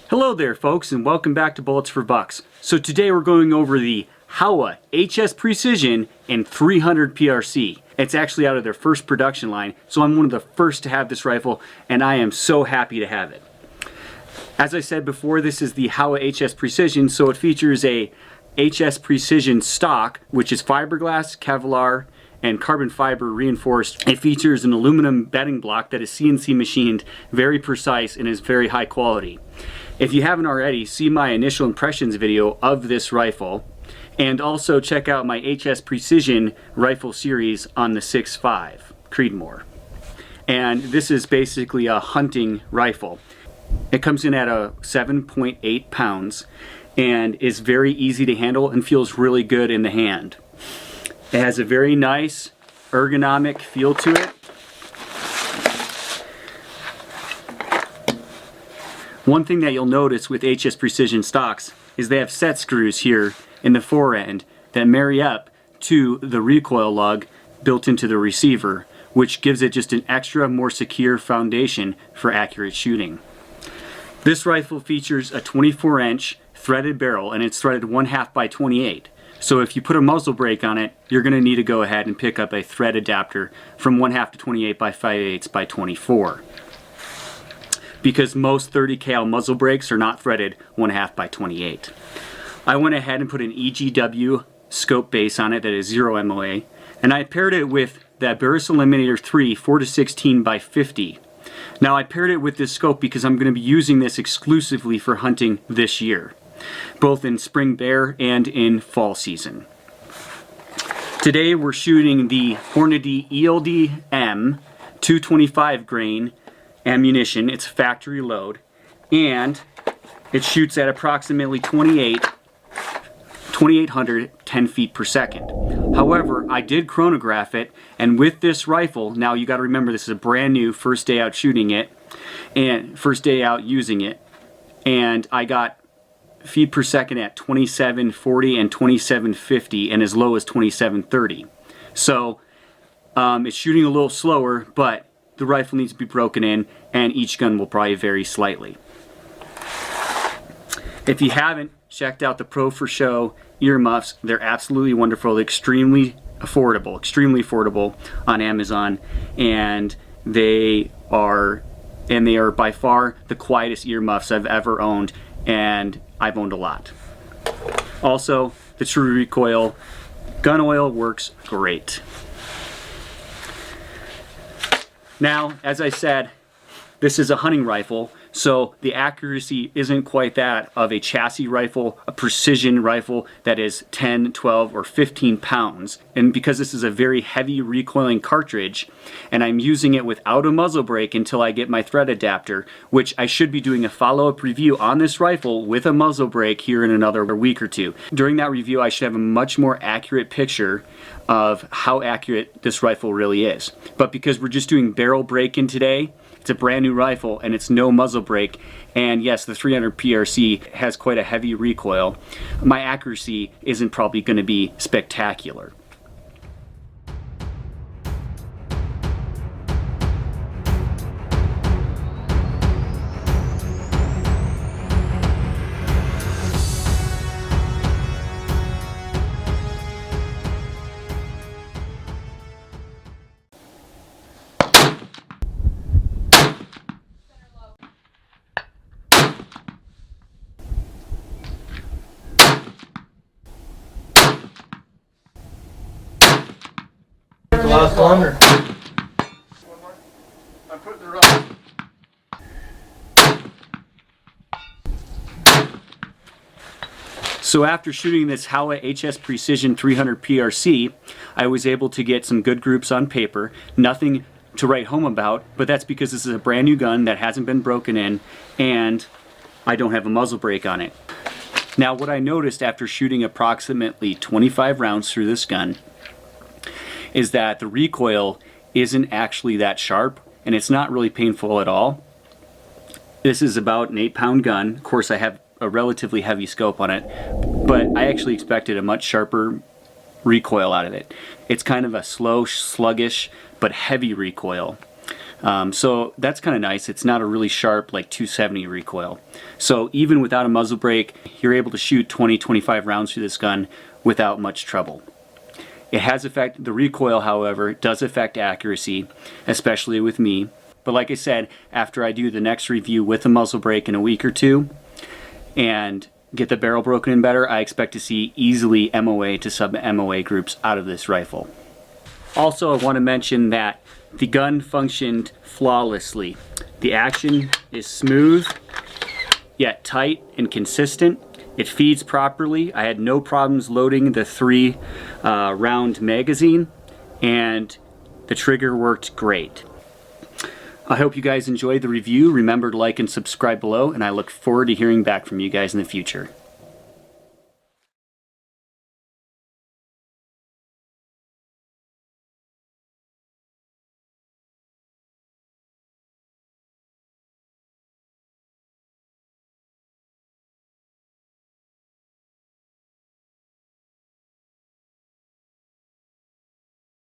Hello there folks, and welcome back to Bullets for Bucks. So today we're going over the Howa H-S Precision in 300 PRC. It's actually out of their first production line, so I'm one of the first to have this rifle, and I am so happy to have it. As I said before, this is the Howa H-S Precision, so it features a H-S Precision stock, which is fiberglass, Kevlar, and carbon fiber reinforced. It features an aluminum bedding block that is CNC machined, very precise, and is very high quality. If you haven't already, see my initial impressions video of this rifle, and also check out my H-S Precision rifle series on the 6.5 Creedmoor. And this is basically a hunting rifle. It comes in at a 7.8 pounds and is very easy to handle and feels really good in the hand. It has a very nice ergonomic feel to it. One thing that you'll notice with H-S Precision stocks is they have set screws here in the fore end that marry up to the recoil lug built into the receiver, which gives it just an extra, more secure foundation for accurate shooting. This rifle features a 24-inch threaded barrel, and it's threaded 1/2 by 28. So if you put a muzzle brake on it, you're going to need to go ahead and pick up a thread adapter from 1/2 to 28 by 5/8 by 24. Because most 30 cal muzzle brakes are not threaded 1/2 by 28. I went ahead and put an EGW scope base on it that is 0 MOA, and I paired it with that Barris Eliminator 3 4-16 by 50. Now I paired it with this scope because I'm going to be using this exclusively for hunting this year, both in spring bear and in fall season. Today we're shooting the Hornady ELD M 225 grain ammunition. It's factory load, and it shoots at approximately 2,800 10 feet per second. However, I did chronograph it, and with this rifle, now you got to remember this is a brand new first day out shooting it and first day out using it, and I got feet per second at 2740 and 2750 and as low as 2730. So it's shooting a little slower, but the rifle needs to be broken in, and each gun will probably vary slightly. If you haven't checked out the Pro for Show earmuffs, they're absolutely wonderful. They're extremely affordable on Amazon, and they are by far the quietest earmuffs I've ever owned, and I've owned a lot. Also, the True Recoil gun oil works great. Now, as I said, this is a hunting rifle, so the accuracy isn't quite that of a chassis rifle, a precision rifle that is 10, 12, or 15 pounds. And because this is a very heavy recoiling cartridge, and I'm using it without a muzzle brake until I get my thread adapter, which I should be doing a follow-up review on this rifle with a muzzle brake here in another week or two. During that review, I should have a much more accurate picture of how accurate this rifle really is. But because we're just doing barrel break-in today, it's a brand new rifle and it's no muzzle brake, and yes, the 300 PRC has quite a heavy recoil, my accuracy isn't probably going to be spectacular. Last one, or? One more. I'm putting the rubber. So after shooting this Howa H-S Precision 300 PRC, I was able to get some good groups on paper. Nothing to write home about, but that's because this is a brand new gun that hasn't been broken in, and I don't have a muzzle brake on it. Now, what I noticed after shooting approximately 25 rounds through this gun is that the recoil isn't actually that sharp, and it's not really painful at all. This is about an 8-pound gun. Of course, I have a relatively heavy scope on it, but I actually expected a much sharper recoil out of it. It's kind of a slow, sluggish, but heavy recoil. So that's kind of nice. It's not a really sharp like 270 recoil. So even without a muzzle brake, you're able to shoot 20-25 rounds through this gun without much trouble. It has affected the recoil, however, does affect accuracy, especially with me. But like I said, after I do the next review with a muzzle brake in a week or two and get the barrel broken in better, I expect to see easily MOA to sub-MOA groups out of this rifle. Also, I want to mention that the gun functioned flawlessly. The action is smooth, yet tight and consistent. It feeds properly. I had no problems loading the 3-round magazine, and the trigger worked great. I hope you guys enjoyed the review. Remember to like and subscribe below, and I look forward to hearing back from you guys in the future.